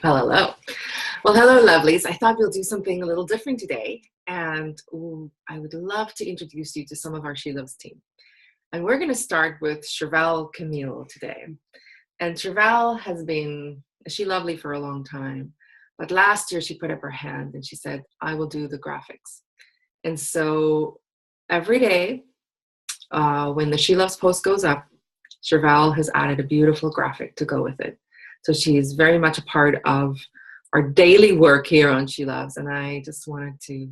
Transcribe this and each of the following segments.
Well, hello. Well, hello, lovelies. I thought we'll do something a little different today, and I would love to introduce you to some of our SheLoves team. And we're going to start with Chervelle Camille today. And Chervelle has been a SheLovely for a long time, but last year she put up her hand and she said, I will do the graphics. And so every day when the SheLoves post goes up, Chervelle has added a beautiful graphic to go with it. So she is very much a part of our daily work here on SheLoves, and I just wanted to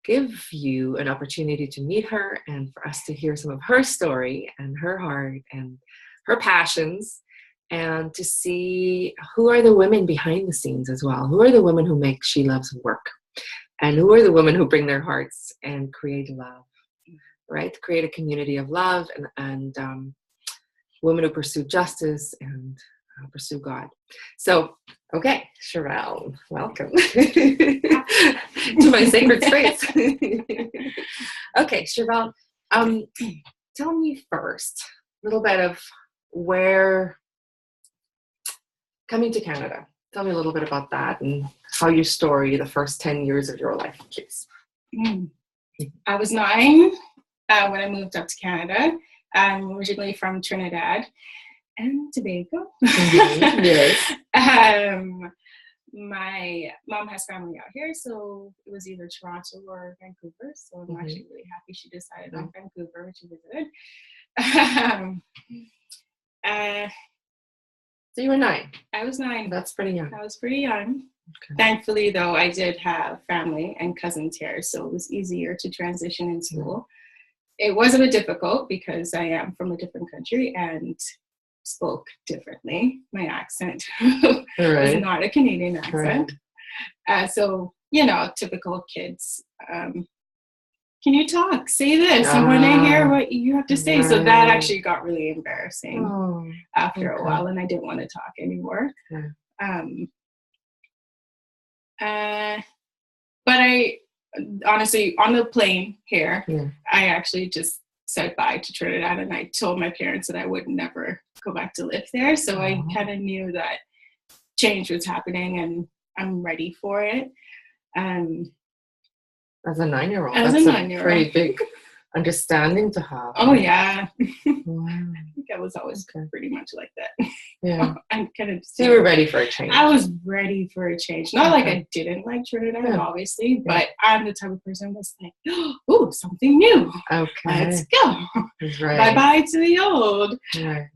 give you an opportunity to meet her and for us to hear some of her story and her heart and her passions, and to see who are the women behind the scenes as well. Who are the women who make SheLoves work, and who are the women who bring their hearts and create love, right? Create a community of love and women who pursue justice and pursue God. So, okay, Chervelle, welcome to my sacred space. Okay, Chervelle, tell me first a little bit of where coming to Canada. Tell me a little bit about that and how your story, the first 10 years of your life, please. I was 9 when I moved up to Canada. I'm originally from Trinidad and Tobago. Mm-hmm. Yes. My mom has family out here, so it was either Toronto or Vancouver. So I'm actually really happy she decided on Vancouver, which was good. So you were 9. I was 9. That's pretty young. I was pretty young. Okay. Thankfully, though, I did have family and cousins here, so it was easier to transition in school. It was a bit difficult because I am from a different country and spoke differently. My accent was not a Canadian accent. Right. So, typical kids. Can you talk? Say this. I want to hear what you have to say. Right. So that actually got really embarrassing after a while, and I didn't want to talk anymore. But I honestly, on the plane here, I actually just said bye to Trinidad, and I told my parents that I would never go back to live there. So I kind of knew that change was happening, and I'm ready for it. As a 9-year-old, that's a pretty big understanding to have. Oh yeah. Wow. I think I was always pretty much like that. Yeah. I'm kind of. So you were ready for a change. I was ready for a change. Not like I didn't like Trinidad, obviously, but I'm the type of person that's like, oh, something new. Okay. Let's go. Right. Bye-bye to the old. Right.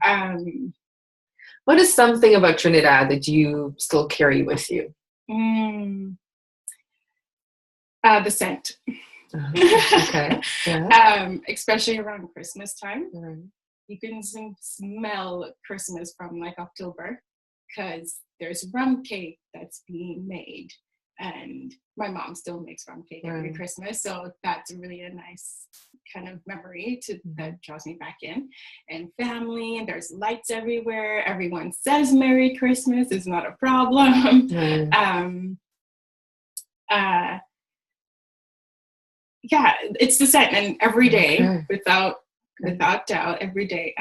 What is something about Trinidad that you still carry with you? The scent. Okay. Yeah. Especially around Christmas time. You can smell Christmas from like October because there's rum cake that's being made, and my mom still makes rum cake every Christmas, so that's really a nice kind of memory that draws me back in. And family, and there's lights everywhere. Everyone says Merry Christmas. It's not a problem. Yeah, it's the scent, and every day, without doubt, every day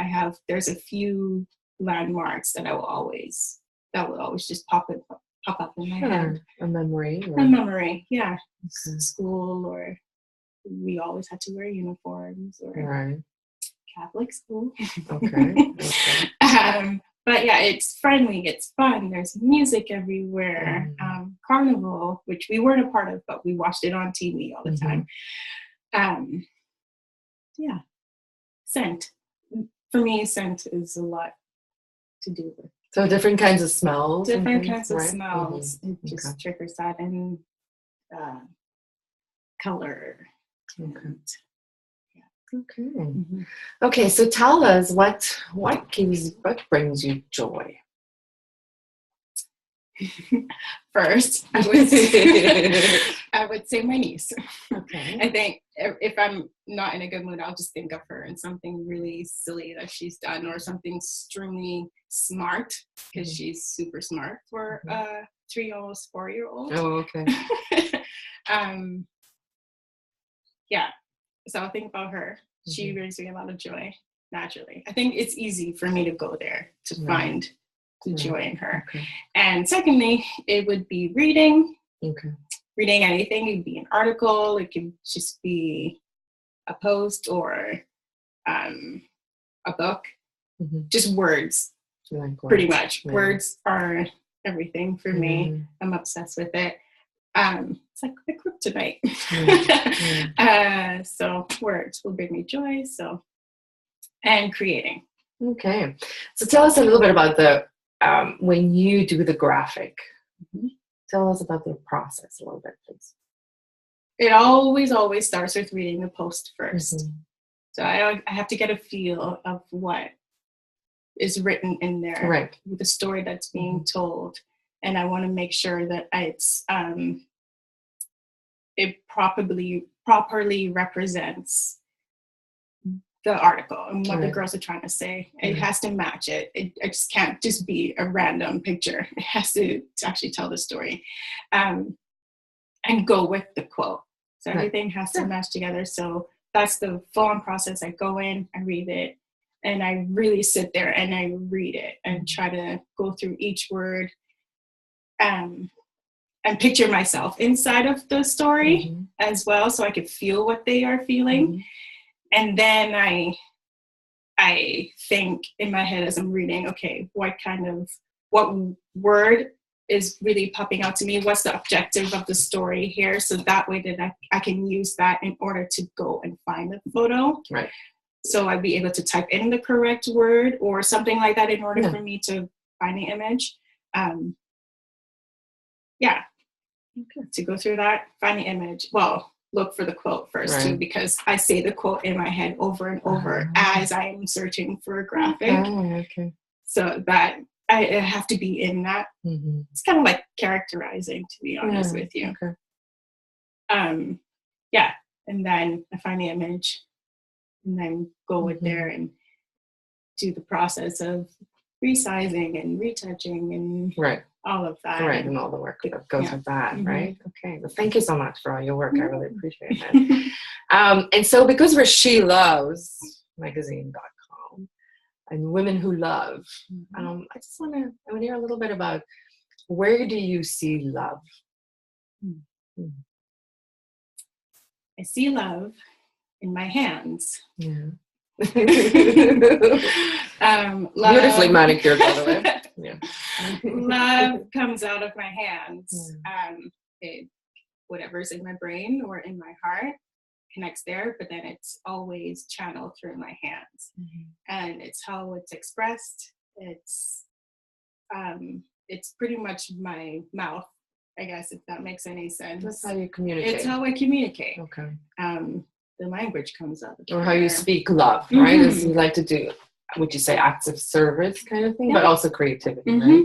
there's a few landmarks that will always just pop up in my head. A memory. A memory, yeah. School, or we always had to wear uniforms, or Catholic school. But yeah, it's friendly, it's fun, there's music everywhere. Carnival, which we weren't a part of, but we watched it on TV all the time. Yeah, scent. For me, scent is a lot to do with. So different kinds of smells. Different kinds of smells. It just triggers that, and color. Okay, so tell us what brings you joy? First, I would say my niece. Okay. I think if I'm not in a good mood, I'll just think of her and something really silly that she's done, or something extremely smart, because she's super smart for a 3, almost 4-year-old. Oh, okay. Yeah. So I'll think about her. She brings me a lot of joy, naturally. I think it's easy for me to go there to find the joy in her. Okay. And secondly, it would be reading. Okay. Reading anything. It could be an article. It could just be a post or a book. Mm-hmm. Just words. Like pretty much. Yeah. Words are everything for me. I'm obsessed with it. It's like the kryptonite. So words will bring me joy. So, and creating. Okay. So tell us a little bit about the, when you do the graphic, tell us about the process a little bit, please. It always starts with reading the post first. So I have to get a feel of what is written in there, right, with the story that's being told. And I want to make sure that it's, it properly represents the article and what the girls are trying to say. It has to match it. It just can't just be a random picture. It has to actually tell the story, and go with the quote. So everything has to match together. So that's the full-on process. I go in, I read it, and I really sit there and I read it and try to go through each word, and picture myself inside of the story as well, so I could feel what they are feeling. And then I think in my head as I'm reading, okay, what word is really popping out to me? What's the objective of the story here? So that way that I can use that in order to go and find the photo. Right. So I'd be able to type in the correct word or something like that in order for me to find the image. To go through that, find the image. Well, look for the quote first too, because I say the quote in my head over and over as I am searching for a graphic. Okay. So that I have to be in that. It's kind of like characterizing, to be honest with you. Okay. And then I find the image and then go in there and do the process of resizing and retouching and all of that. Right, and all the work that goes with that, right? Okay, well, thank you so much for all your work. I really appreciate it. And so because we're SheLoves magazine.com and Women Who Love, I want to hear a little bit about, where do you see love? I see love in my hands. Yeah. Love, beautifully manicured, by the way. Love comes out of my hands. Whatever's in my brain or in my heart connects there, but then it's always channeled through my hands. And it's how it's expressed. It's pretty much my mouth, I guess, if that makes any sense. That's how you communicate. It's how I communicate. Okay. The language comes out. Or how you speak love, right? As you like to do, would you say acts of service kind of thing, but also creativity, right?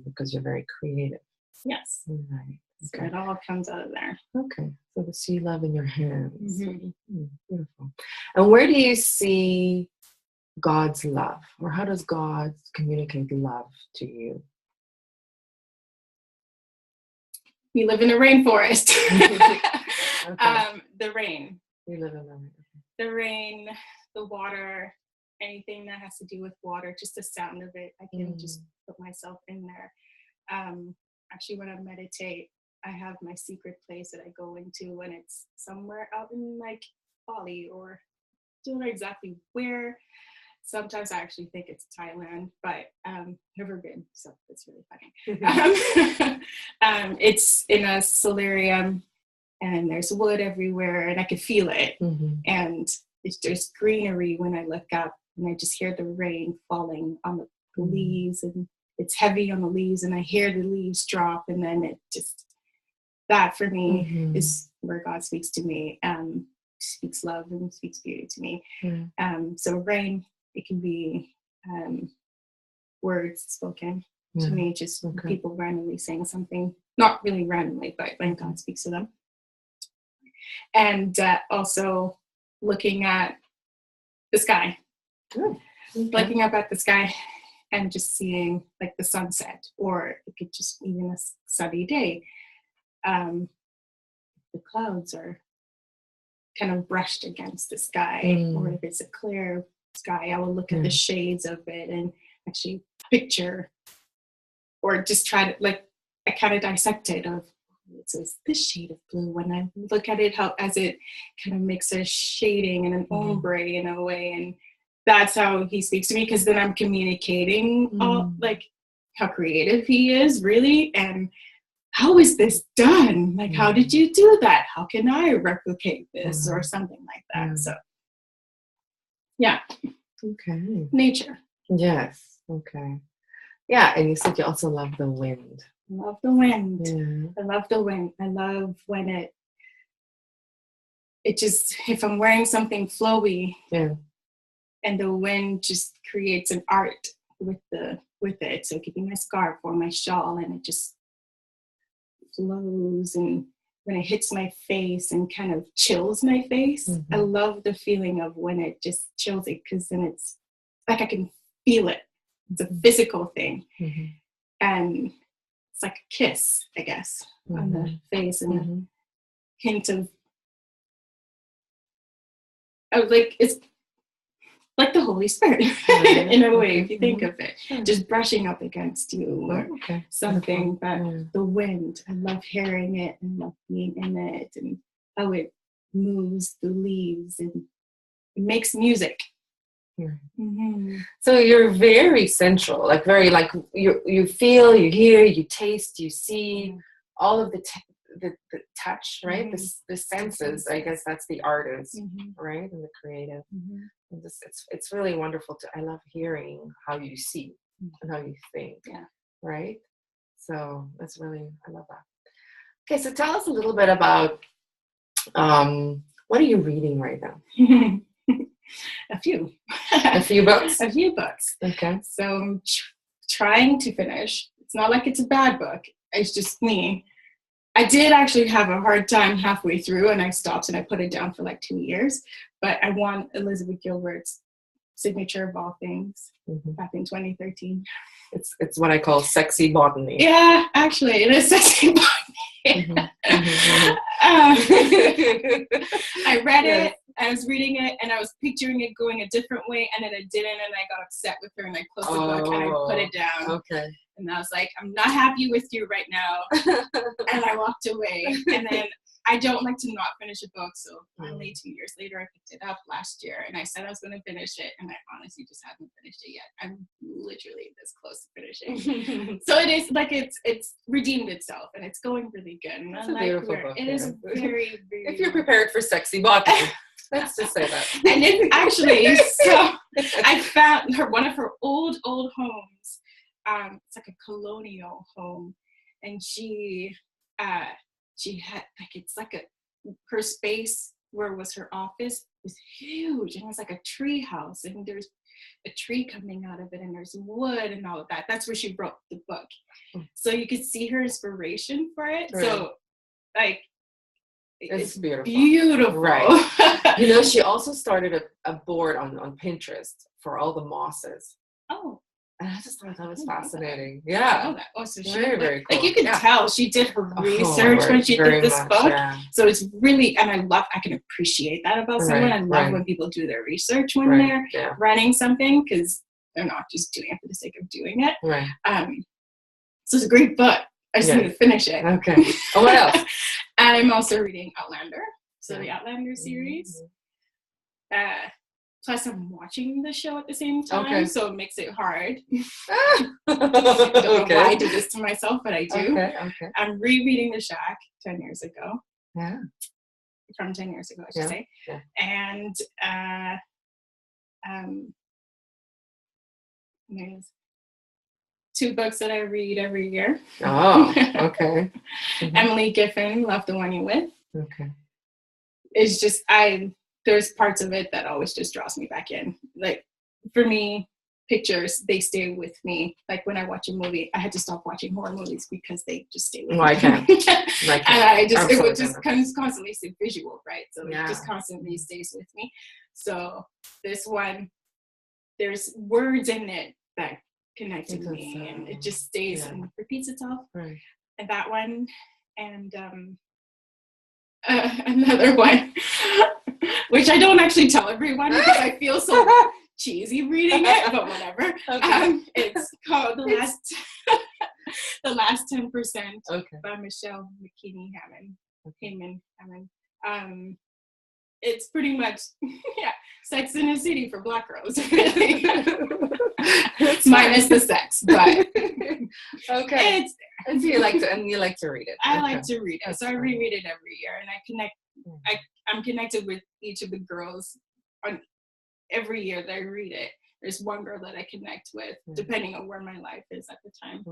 Because you're very creative. Yes. Right. Okay. So it all comes out of there. Okay. So to see love in your hands. Beautiful. And where do you see God's love? Or how does God communicate love to you? We live in a rainforest. The rain. We live in the rain, the water, anything that has to do with water, just the sound of it, I can just put myself in there. Actually, when I meditate, I have my secret place that I go into when it's somewhere out in like Bali, or don't know exactly where. Sometimes I actually think it's Thailand, but never been, so it's really funny. It's in a solarium, and there's wood everywhere, and I could feel it. And there's greenery when I look up, and I just hear the rain falling on the leaves, and it's heavy on the leaves, and I hear the leaves drop, and then it just, that for me is where God speaks to me, speaks love and speaks beauty to me. So rain, it can be words spoken to me, just people randomly saying something, not really randomly, but when God speaks to them. And also looking at the sky, looking up at the sky and just seeing like the sunset, or it could just even a sunny day. The clouds are kind of brushed against the sky, or if it's a clear sky, I will look at the shades of it and actually picture or just try to, like, I kind of dissect it of, it says this shade of blue. When I look at it, how as it kind of makes a shading and an ombre in a way, and that's how he speaks to me, because then I'm communicating all, like, how creative he is, really, and how is this done? Like, how did you do that? How can I replicate this or something like that? So, yeah. Okay. Nature. Yes. Okay. Yeah, and you said you also love the wind. I love the wind. Yeah. I love the wind. I love when it just, if I'm wearing something flowy, and the wind just creates an art with it. So it could be my scarf or my shawl, and it just flows, and when it hits my face and kind of chills my face, I love the feeling of when it just chills it, because then it's like I can feel it. It's a physical thing, and it's like a kiss, I guess, on the face, and a hint of like, it's like the Holy Spirit in a way, if you think of it, just brushing up against you or something. But the wind, I love hearing it and love being in it, and how it moves the leaves and it makes music. So you're very sensual, like very, like, you feel, you hear, you taste, you see, all of the touch, right? The senses, I guess that's the artist, right? And the creative. And it's really wonderful I love hearing how you see and how you think, right? So that's really, I love that. Okay, so tell us a little bit about, what are you reading right now? A few. A few books? A few books. Okay. So I'm trying to finish. It's not like it's a bad book. It's just me. I did actually have a hard time halfway through, and I stopped and I put it down for like 2 years. But I want Elizabeth Gilbert's Signature of All Things back in 2013. It's what I call sexy botany. Yeah, actually, it is sexy botany. I read it, I was reading it, and I was picturing it going a different way, and then it didn't, and I got upset with her, and I closed the book, and I put it down. Okay. And I was like, I'm not happy with you right now. And I walked away. And then I don't like to not finish a book, so finally 2 years later, I picked it up last year, and I said I was going to finish it, and I honestly just haven't finished it yet. I'm literally this close to finishing. So it is like it's redeemed itself, and it's going really good. And it's a beautiful book. It is very, very. If you're prepared for sexy botany, let's just say that. And it's actually, so I found one of her old homes. It's like a colonial home, and she had, like, it's like her space where was her office was huge, and it was like a tree house, and there's a tree coming out of it, and there's wood and all of that. That's where she wrote the book, so you could see her inspiration for it. Right. So, like, it's beautiful, right? You know, she also started a board on Pinterest for all the mosses. Oh. And I just thought that was fascinating. Yeah. Oh, so she, very cool. Like, you can tell she did her research when she did this book. Yeah. So it's really, and I can appreciate that about someone. I love when people do their research when they're writing something, because they're not just doing it for the sake of doing it. Right. So it's a great book. I just need to finish it. Okay. Oh, what else? And I'm also reading Outlander. So the Outlander series. Plus, I'm watching the show at the same time, so it makes it hard. I don't know why I do this to myself, but I do. Okay. I'm rereading The Shack 10 years ago. Yeah. From 10 years ago, I should say. Yeah. And there's 2 books that I read every year. Oh, okay. Emily Giffin, Love the One You With. Okay. It's just, there's parts of it that always just draws me back in. Like, for me, pictures, they stay with me. Like, when I watch a movie, I had to stop watching horror movies because they just stay with me. I can't. And it would just constantly say visual, right? So it just constantly stays with me. So this one, there's words in it that connect to me, and it just stays and repeats itself. Right. And that one, and another one, which I don't actually tell everyone because I feel so cheesy reading it, but whatever. Okay. It's called The Last 10% by Michelle McKinney Hammond. It's pretty much Sex in the City for Black girls, really. Minus the sex, but okay. And so you like to read it. I like to read it, so I reread it every year, and I'm connected with each of the girls on every year that I read it. There's one girl that I connect with, depending on where my life is at the time.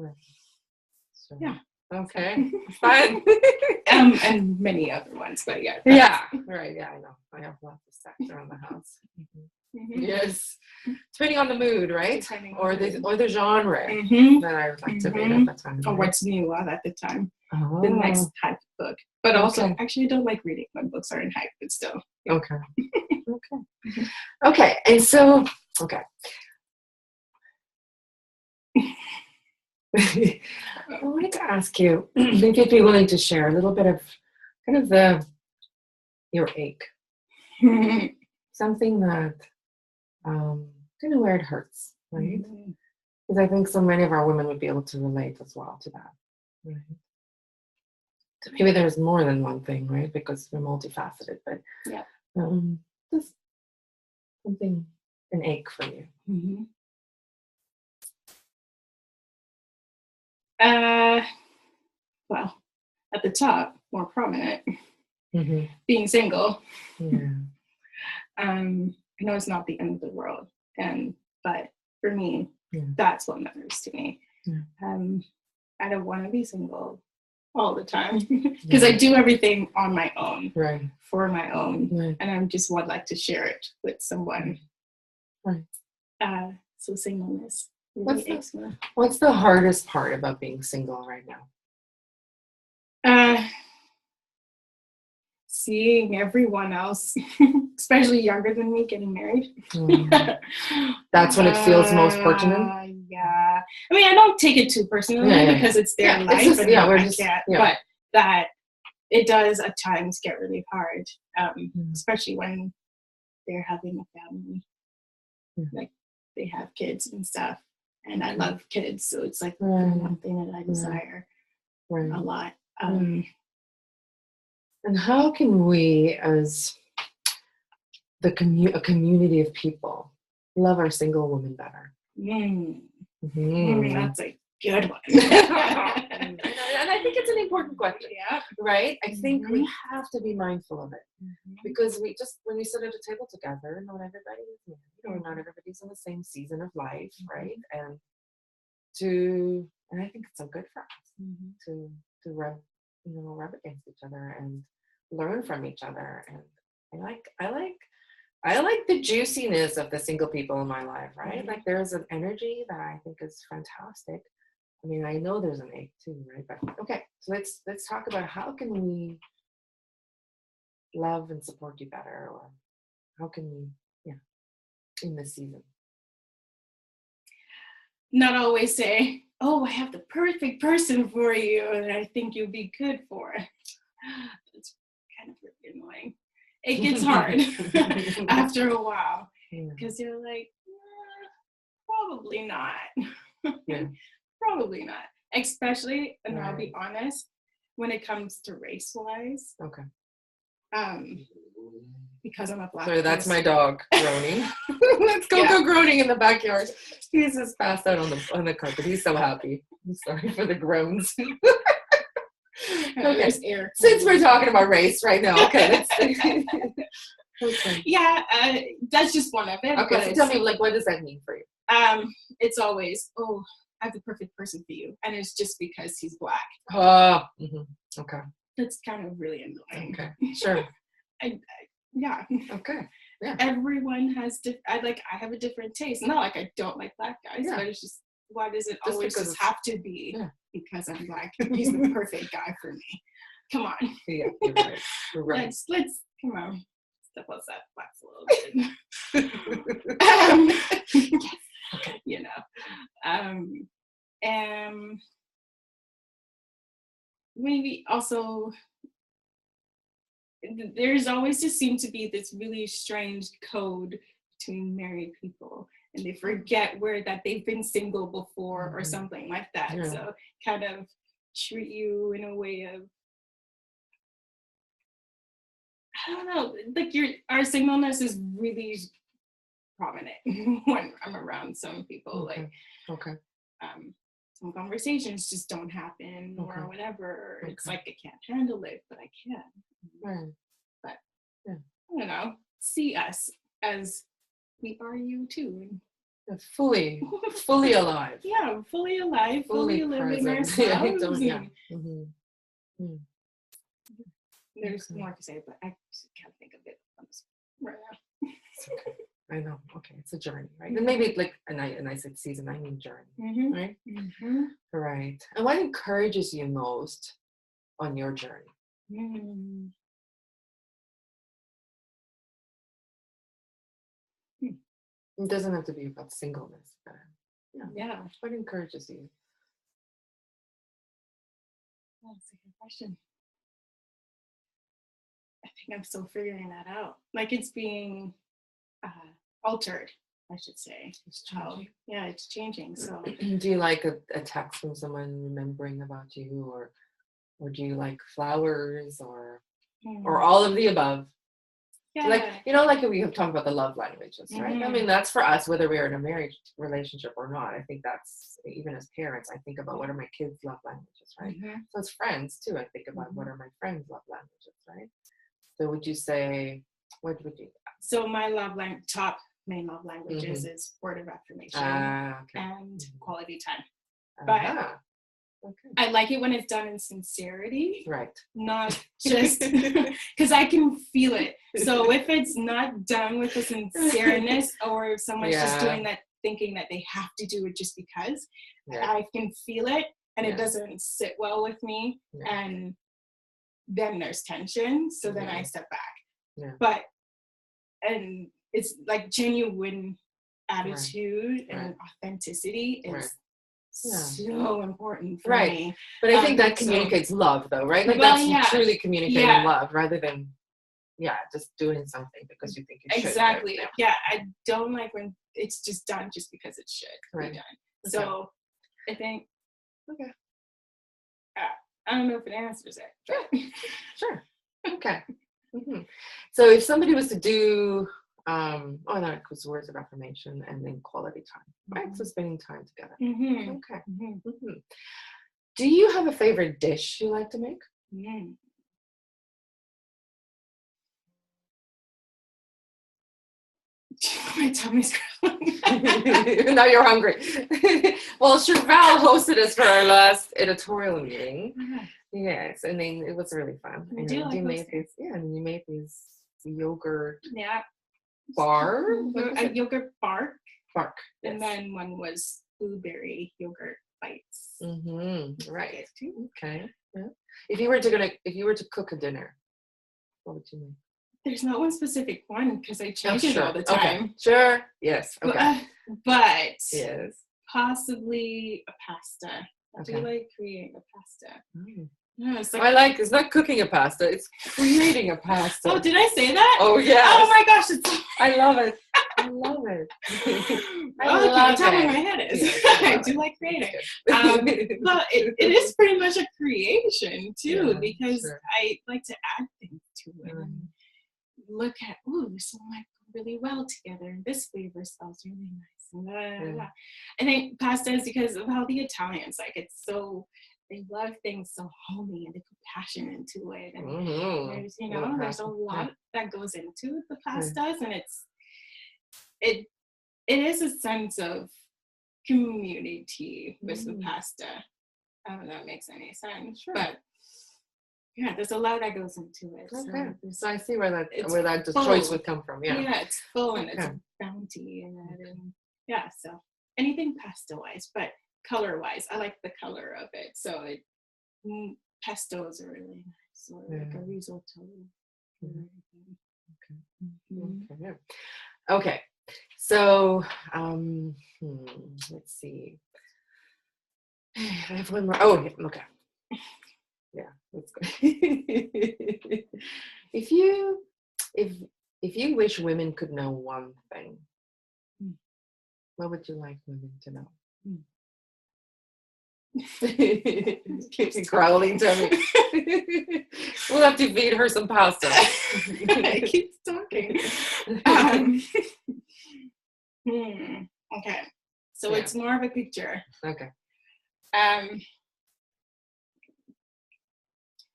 So, yeah. Okay. Fine. And many other ones, but yeah. Yeah. Right. Yeah, I know. I have lots of sex around the house. Yes. Depending on the mood, right? Or the genre that I would like to read at the time. Or what's new at the time. The next hype book. But also, actually, I don't like reading when books are in hype, but still. Okay. Okay. And so, I wanted to ask you if you'd be willing to share a little bit of kind of your ache. Something that kind of where it hurts, right? Because I think so many of our women would be able to relate as well to that. Right? So maybe there's more than one thing, right? Because we're multifaceted, but just something, an ache for you. Well, at the top, more prominent, being single. I know it's not the end of the world, but for me, that's what matters to me. I don't want to be single all the time because I do everything on my own, for my own, and I just would like to share it with someone. So singleness. Really What's the hardest part about being single right now? Seeing everyone else, especially younger than me, getting married. That's when it feels most pertinent. Yeah, I mean, I don't take it too personally because it's their life, but that it does at times get really hard, especially when they're having a family, like they have kids and stuff, and I love kids, so it's like one thing that I desire a lot. And how can we, as a community of people, love our single women better? That's a good one. And I think it's an important question, right? I think we have to be mindful of it because when we sit at a table together, not everybody is married, or not everybody's in the same season of life, right? And I think it's so good for us to rub against each other and learn from each other. And I like the juiciness of the single people in my life, right? Like there's an energy that I think is fantastic. I mean, I know there's an ache too, right? But okay, so let's talk about how can we love and support you better, or how can we, in this season. Not always say, "Oh, I have the perfect person for you, and I think you'll be good for it." It's kind of really annoying. It gets hard after a while because you're like, probably not. Probably not. Especially, and I'll be honest, when it comes to race-wise. Because I'm a Black Sorry, that's my dog groaning. Let's go groaning in the backyard. He's just passed out on the carpet. He's so happy. I'm sorry for the groans. Okay. Since we're talking about race right now, okay. Yeah, that's just one of it. Okay, so tell me, like, what does that mean for you? It's always, I have the perfect person for you, and it's just because he's Black. Okay. That's kind of really annoying. Okay, sure. Yeah. Okay. Yeah. Everyone has I have a different taste. Not like I don't like Black guys, but it's just, why does it always just have to be because I'm Black? He's the perfect guy for me. Come on. Yeah, you're right. You're right. Let's come on. Step outside the box a little bit. You know. And maybe also there's always just seemed to be this really strange code between married people, and they forget that they've been single before or something like that. Yeah. So kind of treat you in a way of, I don't know, like our singleness is really prominent when I'm around some people. Okay. Some conversations just don't happen or whatever. It's like I can't handle it, but I can. Right. But yeah. I don't know. See us as we are you too. Fully alive. Yeah, fully alive, fully living ourselves. Yeah. There's more to say, but I just can't think of it right now. I know. Okay, it's a journey, right? And maybe like, and I said season, I mean journey, right? Right. And what encourages you most on your journey? It doesn't have to be about singleness, but yeah. What encourages you? That's a good question. I think I'm still figuring that out. Like it's being altered, I should say. It's changing. It's changing. So do you like a text from someone remembering about you, or do you like flowers, or all of the above? Yeah. Like, like we have talked about the love languages, right? I mean, that's for us, whether we're in a marriage relationship or not. I think that's, even as parents, I think about what are my kids' love languages, right? So as friends too, I think about what are my friends' love languages, right? So would you say, what would you? So my top main love languages is word of affirmation and quality time. But I like it when it's done in sincerity. Right. Not just because I can feel it. So if it's not done with a sincereness, or if someone's just doing that, thinking that they have to do it just because, I can feel it and it doesn't sit well with me. And then there's tension. So then I step back. But, and it's like genuine attitude and authenticity is so important for me. But I think that communicates love though, right? Like that's truly communicating love rather than just doing something because you think it should. Exactly. Yeah, I don't like when it's just done just because it should be done. So I think I don't know if it answers it. Sure. Okay. So if somebody was to do that was words of affirmation and then quality time, right? So spending time together. Okay. Do you have a favorite dish you like to make? My tummy's growling. Now you're hungry. Well, Chervelle hosted us for our last editorial meeting. Yes, and then it was really fun. And you made these yogurt bar? A yogurt bark. Yes. And then one was blueberry yogurt bites. Right. Okay. Yeah. If you were to cook a dinner, what would you make? There's not one specific one because I change it all the time. Okay. Sure. Yes. Okay. But yes, possibly a pasta. I do like creating a pasta. Yeah, it's not cooking a pasta, it's creating a pasta. Oh, did I say that? Oh, yeah. Oh my gosh, I love it. I love it. Tell me where my head is. I do like creating. But it is pretty much a creation too, because I like to add things to it and look at, this will like really well together. This flavor smells really nice. I think pasta is because of how the Italians like it so. They love things so homey and they put passion into it. And there's a lot that goes into the pastas, and it is a sense of community with the pasta. I don't know if that makes any sense. But there's a lot that goes into it. Okay. So I see where that choice would come from. Yeah. Yeah, it's full and it's bounty in it. And so anything pasta wise, but color wise, I like the color of it. So pestos are really nice, or like a risotto. Okay. So let's see. I have one more. Oh, okay. Yeah, that's good. If you wish women could know one thing What would you like women to know? Keeps growling to me. We'll have to feed her some pasta. It keeps talking. Okay. So it's more of a picture. Okay.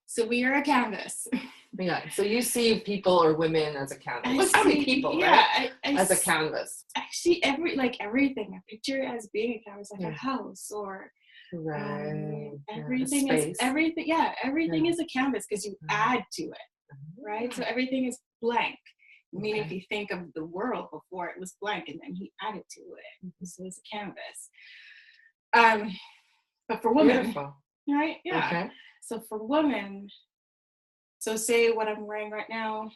So we are a canvas. Yeah. So you see people or women as a canvas. Well, probably people, right? As a canvas. Actually, everything. A picture as being a canvas, like a house or everything is everything. Yeah, everything is a canvas because you add to it, right? So everything is blank. I mean, if you think of the world before, it was blank, and then he added to it. So it's a canvas. But for women, beautiful. Right? Yeah. Okay. So for women, so say what I'm wearing right now,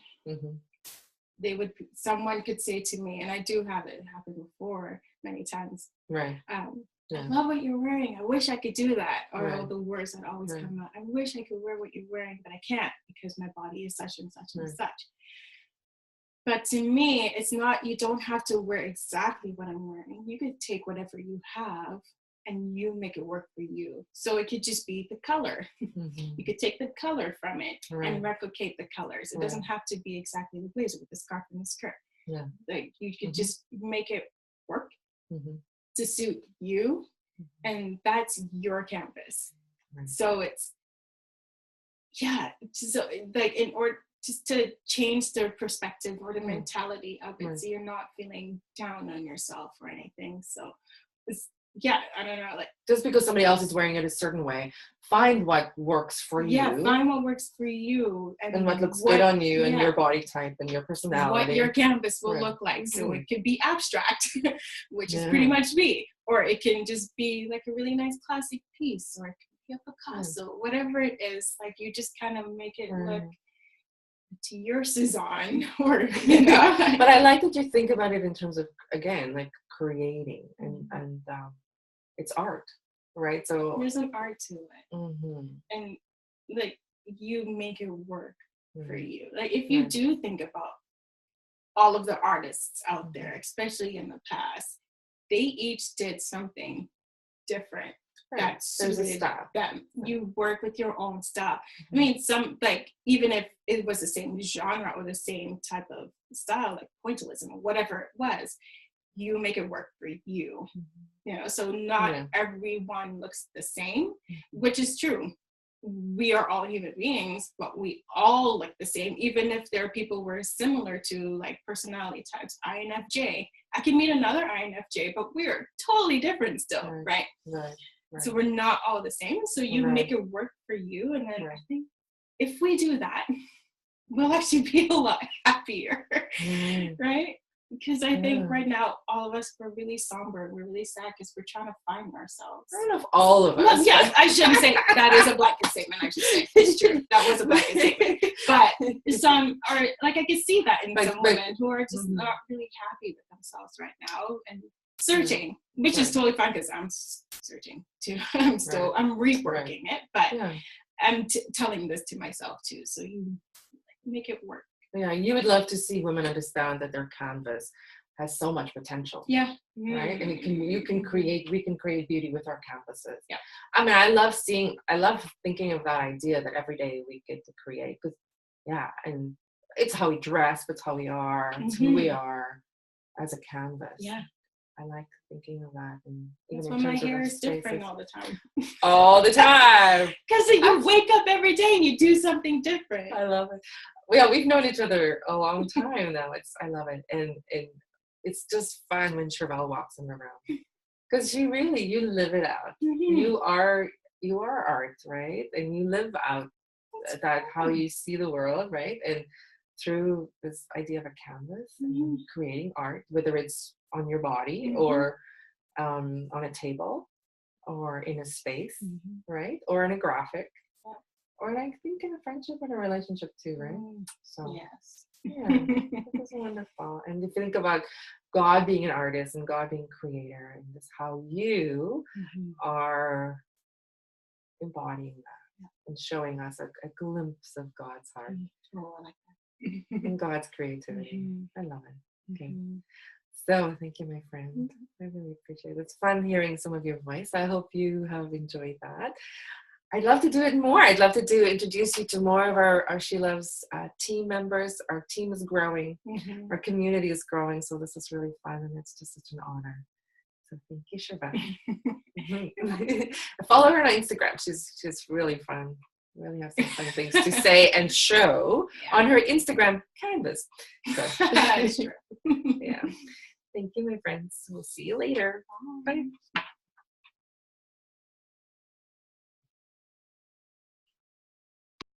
someone could say to me, and I do have it happen before many times. Right. I love what you're wearing. I wish I could do that. Or all the words that always come out. I wish I could wear what you're wearing, but I can't because my body is such and such and such. But to me, it's not, you don't have to wear exactly what I'm wearing. You could take whatever you have and you make it work for you. So it could just be the color. You could take the color from it and replicate the colors. It doesn't have to be exactly the blazer with the scarf and the skirt. Yeah. Like you could just make it work to suit you. And that's your canvas. So it's, so like in order, just to change the perspective or the mentality of it, so you're not feeling down on yourself or anything. So it's, I don't know, like just because somebody else is wearing it a certain way, find what works for you. Yeah, find what works for you and what looks good on you and your body type and your personality. What your canvas will look like. So it could be abstract, which is pretty much me, or it can just be like a really nice classic piece, or it could be a Picasso, whatever it is. Like you just kind of make it look to your Cezanne, or you know. But I like that you think about it in terms of, again, like creating and it's art, right? So there's an art to it, and like you make it work for you. Like if you do think about all of the artists out there, especially in the past, they each did something different. That suited them. You work with your own style. I mean, some, like, even if it was the same genre or the same type of style, like pointillism or whatever it was, you make it work for you. You know, so not everyone looks the same, which is true. We are all human beings, but we all look the same, even if there are people who are similar to, like, personality types. INFJ. I can meet another INFJ, but we're totally different still, right? So we're not all the same. So you make it work for you. And then I think if we do that, we'll actually be a lot happier, right? Because I think right now, all of us, we're really somber. We're really sad because we're trying to find ourselves. I don't know if all of us. Well, yes, I shouldn't say that is a blanket statement. I should say it's true. That was a blanket statement. But some are, like, I can see that in some women who are just not really happy with themselves right now and searching, which is totally fine because I'm searching too. I'm reworking it, but I'm telling this to myself too. So you make it work. Yeah, you would love to see women understand that their canvas has so much potential. Yeah. Right? And we can create beauty with our canvases. Yeah. I mean, I love thinking of that idea that every day we get to create, because and it's how we dress, it's how we are, it's who we are as a canvas. Yeah. I like thinking of that. And that's why my hair is different all the time. All the time. Because you wake up every day and you do something different. I love it. Yeah, we've known each other a long time now. I love it. And it's just fun when Chervelle walks in the room. Because you live it out. You are art, right? And you live out that how you see the world, right? And through this idea of a canvas and creating art, whether it's on your body or on a table or in a space, right? Or in a graphic, or I think in a friendship and a relationship too, right? So yes, this is wonderful. And to think about God being an artist and God being creator, and just how you are embodying that and showing us a glimpse of God's heart. Oh, I like that. And God's creativity. I love it. Okay. So thank you, my friend. I really appreciate it. It's fun hearing some of your voice. I hope you have enjoyed that. I'd love to do it more. I'd love to introduce you to more of our SheLoves team members. Our team is growing. Our community is growing. So this is really fun, and it's just such an honor. So thank you, Chervelle. Follow her on Instagram. She's really fun. Really have some fun things to say and show on her Instagram canvas. So, That's true. Yeah. Thank you, my friends. We'll see you later. Bye.